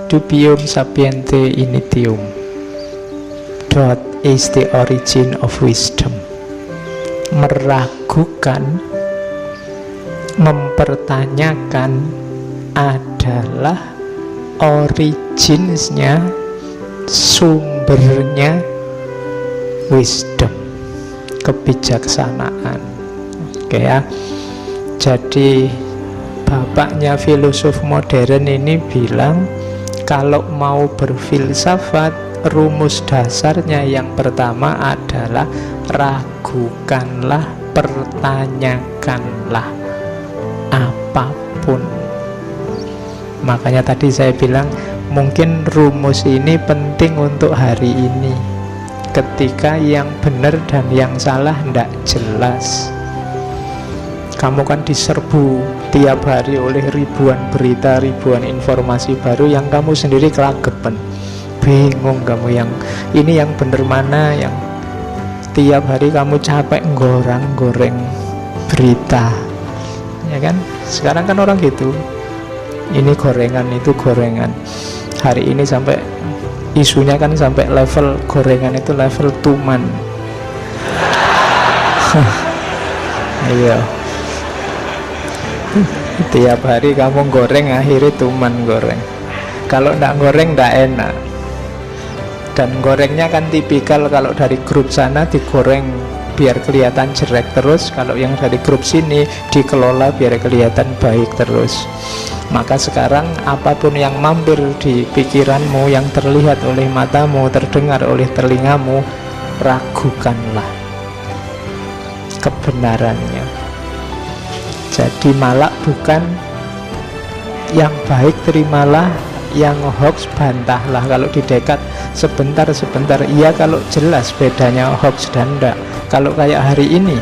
Dubium sapiente initium. Doubt is the origin of wisdom. Meragukan, mempertanyakan adalah originsnya, sumbernya wisdom, kebijaksanaan. Oke ya. Jadi bapaknya filosof modern ini bilang, kalau mau berfilsafat, rumus dasarnya yang pertama adalah ragukanlah, pertanyakanlah apapun. Makanya tadi saya bilang mungkin rumus ini penting untuk hari ini, ketika yang benar dan yang salah tidak jelas. Kamu kan diserbu tiap hari oleh ribuan berita, ribuan informasi baru yang kamu sendiri kelagepen. Bingung kamu yang ini yang bener mana, yang tiap hari kamu capek goreng berita. Ya kan? Sekarang kan orang gitu. Ini gorengan, itu gorengan. Hari ini sampai isunya kan sampai level gorengan itu level tuman. Iya. Tiap hari kamu goreng, akhirnya tuman goreng. Kalau ndak goreng ndak enak. Dan gorengnya kan tipikal, kalau dari grup sana digoreng biar kelihatan jelek terus, kalau yang dari grup sini dikelola biar kelihatan baik terus. Maka sekarang apapun yang mampir di pikiranmu, yang terlihat oleh matamu, terdengar oleh telingamu, ragukanlah kebenarannya. Jadi malak bukan, yang baik terimalah, yang hoax bantahlah. Kalau di Descartes sebentar, iya kalau jelas bedanya hoax dan enggak. Kalau kayak hari ini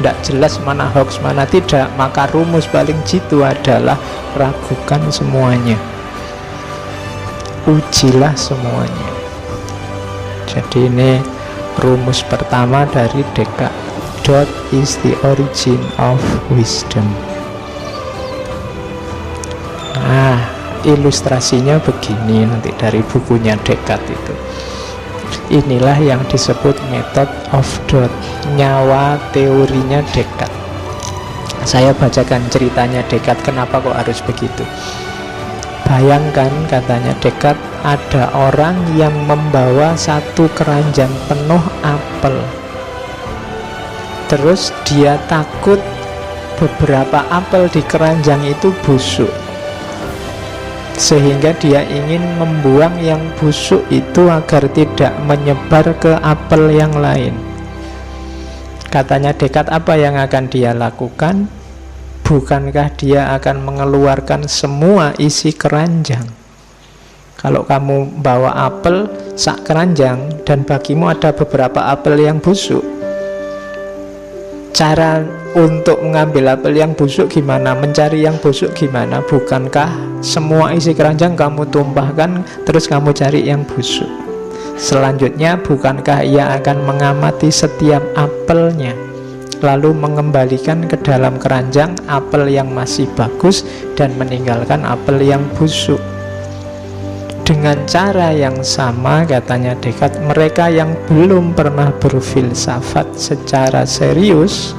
enggak jelas mana hoax mana tidak, maka rumus paling jitu adalah ragukan semuanya, ujilah semuanya. Jadi ini rumus pertama dari Descartes. Doubt is the origin of wisdom. Nah, ilustrasinya begini nanti dari bukunya Descartes itu. Inilah yang disebut method of doubt, nyawa teorinya Descartes. Saya bacakan ceritanya Descartes, kenapa kok harus begitu. Bayangkan, katanya Descartes, ada orang yang membawa satu keranjang penuh apel. Terus dia takut beberapa apel di keranjang itu busuk, sehingga dia ingin membuang yang busuk itu agar tidak menyebar ke apel yang lain. Katanya Descartes, apa yang akan dia lakukan? Bukankah dia akan mengeluarkan semua isi keranjang? Kalau kamu bawa apel sak keranjang dan bagimu ada beberapa apel yang busuk, cara untuk mengambil apel yang busuk gimana? Mencari yang busuk gimana? Bukankah semua isi keranjang kamu tumpahkan, terus kamu cari yang busuk? Selanjutnya, bukankah ia akan mengamati setiap apelnya, lalu mengembalikan ke dalam keranjang apel yang masih bagus dan meninggalkan apel yang busuk? Dengan cara yang sama, katanya Descartes, mereka yang belum pernah berfilsafat secara serius,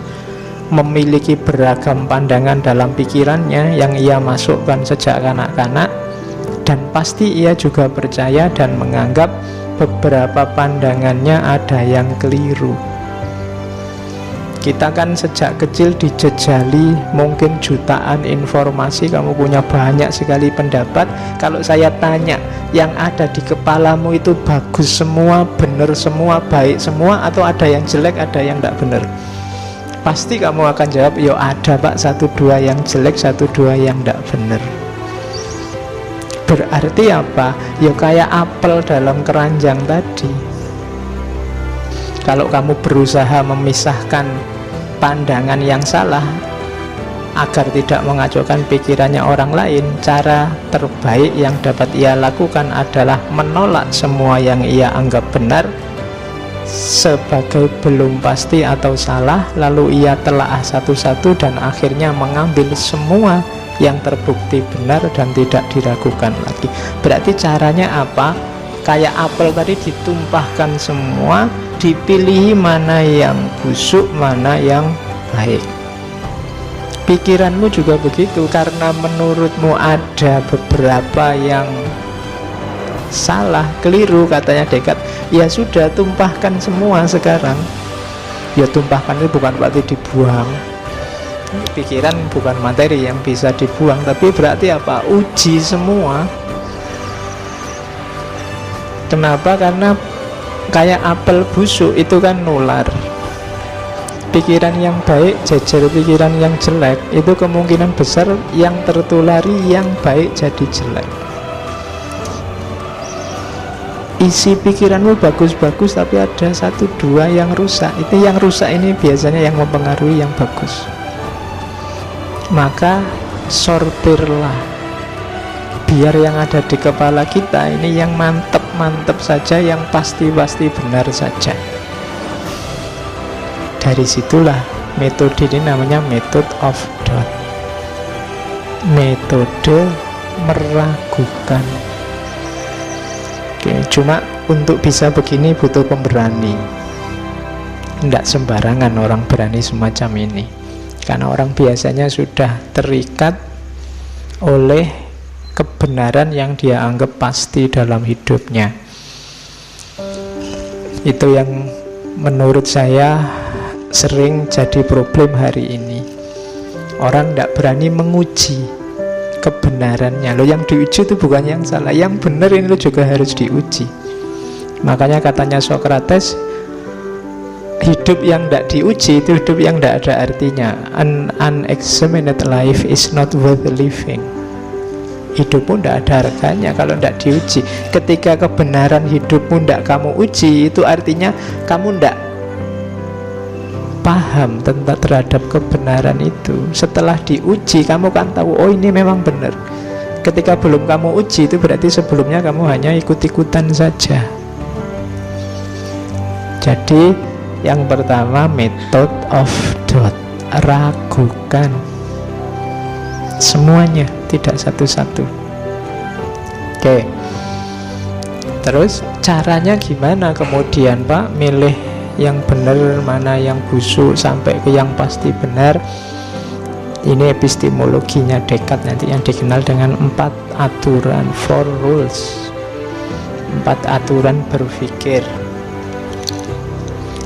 memiliki beragam pandangan dalam pikirannya yang ia masukkan sejak kanak-kanak, dan pasti ia juga percaya dan menganggap beberapa pandangannya ada yang keliru. Kita kan sejak kecil dijejali mungkin jutaan informasi, kamu punya banyak sekali pendapat. Kalau saya tanya, yang ada di kepalamu itu bagus semua, benar semua, baik semua, atau ada yang jelek, ada yang tidak benar? Pasti kamu akan jawab, yo ada pak, satu dua yang jelek, satu dua yang tidak benar. Berarti apa? Yo kayak apel dalam keranjang tadi. Kalau kamu berusaha memisahkan pandangan yang salah agar tidak mengacaukan pikirannya orang lain, cara terbaik yang dapat ia lakukan adalah menolak semua yang ia anggap benar sebagai belum pasti atau salah, lalu ia telaah satu-satu dan akhirnya mengambil semua yang terbukti benar dan tidak diragukan lagi. Berarti caranya apa? Kayak apel tadi, ditumpahkan semua, dipilih mana yang busuk, mana yang baik. Pikiranmu juga begitu, karena menurutmu ada beberapa yang salah, keliru, katanya Descartes. Ya sudah, tumpahkan semua sekarang. Ya tumpahkan itu bukan berarti dibuang. Pikiran bukan materi yang bisa dibuang, tapi berarti apa? Uji semua. Kenapa? Karena kayak apel busuk itu kan nular. Pikiran yang baik jejer pikiran yang jelek, itu kemungkinan besar yang tertulari yang baik jadi jelek. Isi pikiranmu bagus-bagus tapi ada 1-2 yang rusak. Itu yang rusak ini biasanya yang mempengaruhi yang bagus. Maka sortirlah, biar yang ada di kepala kita ini yang mantep-mantep saja, yang pasti-pasti benar saja. Dari situlah metode ini namanya method of doubt, metode meragukan. Oke, cuma untuk bisa begini butuh pemberani. Tidak sembarangan orang berani semacam ini, karena orang biasanya sudah terikat oleh kebenaran yang dia anggap pasti dalam hidupnya. Itu yang menurut saya sering jadi problem hari ini. Orang tidak berani menguji kebenarannya. Loh, yang diuji itu bukan yang salah, yang benar ini lo juga harus diuji. Makanya katanya Socrates, hidup yang tidak diuji itu hidup yang tidak ada artinya. An unexamined life is not worth living. Hidupmu tidak ada harganya kalau tidak diuji. Ketika kebenaran hidupmu tidak kamu uji, itu artinya kamu tidak paham tentang terhadap kebenaran itu. Setelah diuji kamu kan tahu, oh ini memang benar. Ketika belum kamu uji, itu berarti sebelumnya kamu hanya ikut-ikutan saja. Jadi yang pertama, method of doubt, ragukan semuanya, tidak satu-satu. Oke. Terus caranya gimana kemudian, Pak, milih yang benar mana yang busuk sampai ke yang pasti benar? Ini epistemologinya Descartes nanti yang dikenal dengan 4 aturan, 4 rules, 4 aturan berpikir.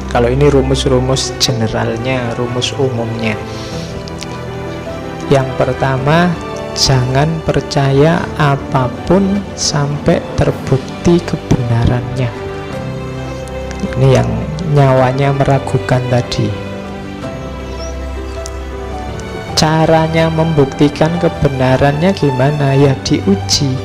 Kalau ini rumus-rumus generalnya, rumus umumnya. Yang pertama, jangan percaya apapun sampai terbukti kebenarannya. Ini yang nyawanya meragukan tadi. Caranya membuktikan kebenarannya gimana? Ya diuji.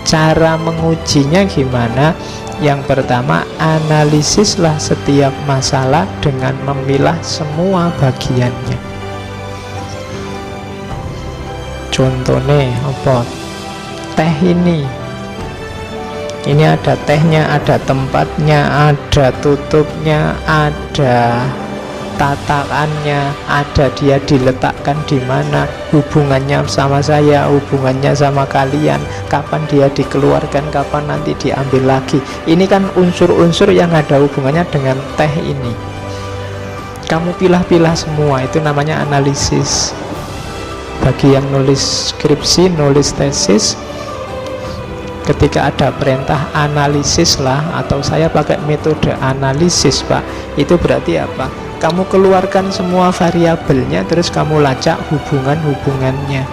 Cara mengujinya gimana? Yang pertama, analisislah setiap masalah dengan memilah semua bagiannya. Contohnya apa? Teh ini ada tehnya, ada tempatnya, ada tutupnya, ada tatakannya, ada dia diletakkan di mana, hubungannya sama saya, hubungannya sama kalian, kapan dia dikeluarkan, kapan nanti diambil lagi. Ini kan unsur-unsur yang ada hubungannya dengan teh ini. Kamu pilah-pilah semua, itu namanya analisis. Bagi yang nulis skripsi, nulis tesis, ketika ada perintah analisis lah, atau saya pakai metode analisis, Pak, itu berarti apa? Kamu keluarkan semua variabelnya, terus kamu lacak hubungan-hubungannya.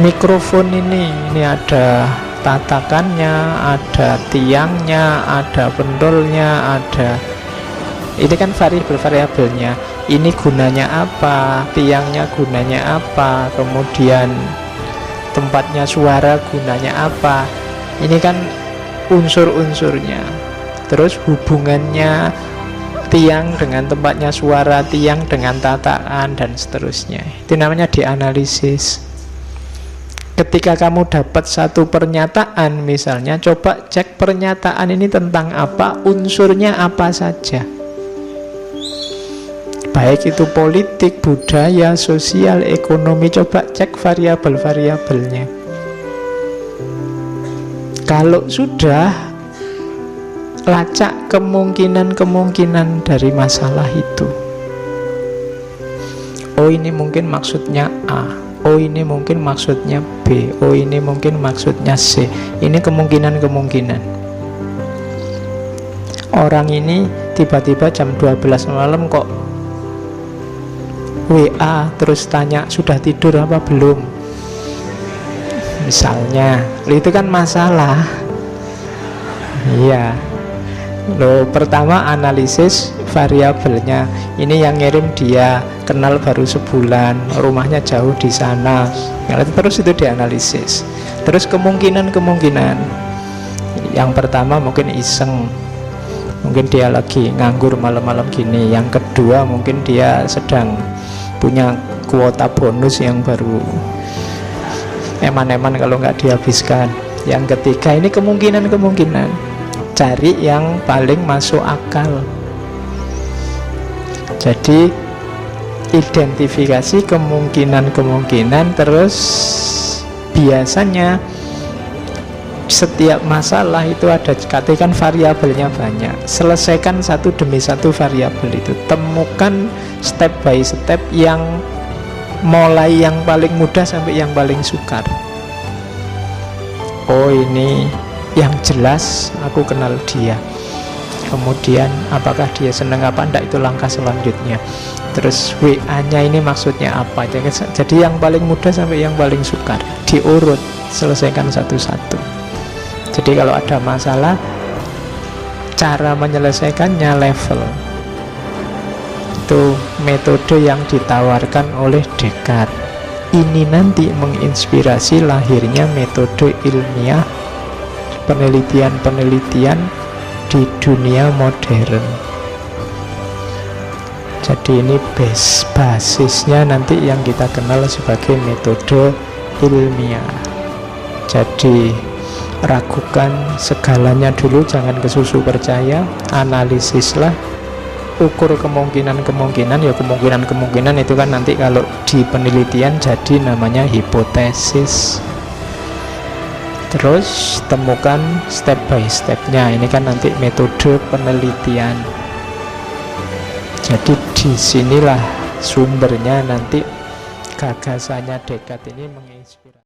Mikrofon ini ada tatakannya, ada tiangnya, ada pendolnya, ada, ini kan variabel-variabelnya. Ini gunanya apa, tiangnya gunanya apa, kemudian tempatnya suara gunanya apa. Ini kan unsur-unsurnya. Terus hubungannya tiang dengan tempatnya suara, tiang dengan tatakan, dan seterusnya. Itu namanya dianalisis. Ketika kamu dapat satu pernyataan misalnya, coba cek pernyataan ini tentang apa, unsurnya apa saja. baik itu politik, budaya, sosial, ekonomi. Coba cek variabel-variabelnya. Kalau sudah, lacak kemungkinan-kemungkinan dari masalah itu. Oh, ini mungkin maksudnya A, oh ini mungkin maksudnya B, oh ini mungkin maksudnya C. Ini kemungkinan-kemungkinan. Orang ini tiba-tiba jam 12 malam kok WA terus tanya sudah tidur apa belum, misalnya. Itu kan masalah. Iya. Loh, pertama analisis variabelnya. Ini yang ngirim dia, kenal baru sebulan, rumahnya jauh di sana. Terus itu dianalisis. Terus kemungkinan-kemungkinan. Yang pertama mungkin iseng, mungkin dia lagi nganggur malam-malam gini. Yang kedua mungkin dia sedang punya kuota bonus yang baru eman-eman kalau nggak dihabiskan. Yang ketiga, ini kemungkinan-kemungkinan. Cari yang paling masuk akal. Jadi identifikasi kemungkinan-kemungkinan. Terus biasanya setiap masalah itu ada, katakan variabelnya banyak, selesaikan satu demi satu variabel itu. Temukan step by step, yang mulai yang paling mudah sampai yang paling sukar. Oh, ini yang jelas aku kenal dia. Kemudian apakah dia senang apa enggak, itu langkah selanjutnya. Terus WA-nya ini maksudnya apa. Jadi yang paling mudah sampai yang paling sukar diurut, selesaikan satu-satu. Jadi kalau ada masalah, cara menyelesaikannya level. Itu metode yang ditawarkan oleh Descartes. Ini nanti menginspirasi lahirnya metode ilmiah, penelitian-penelitian di dunia modern. Jadi ini basisnya nanti yang kita kenal sebagai metode ilmiah. Jadi ragukan segalanya dulu, jangan kesusu percaya, analisislah, ukur kemungkinan-kemungkinan. Ya kemungkinan-kemungkinan itu kan nanti kalau di penelitian jadi namanya hipotesis. Terus temukan step by stepnya. Ini kan nanti metode penelitian. Jadi disinilah sumbernya nanti gagasannya Descartes ini menginspirasi.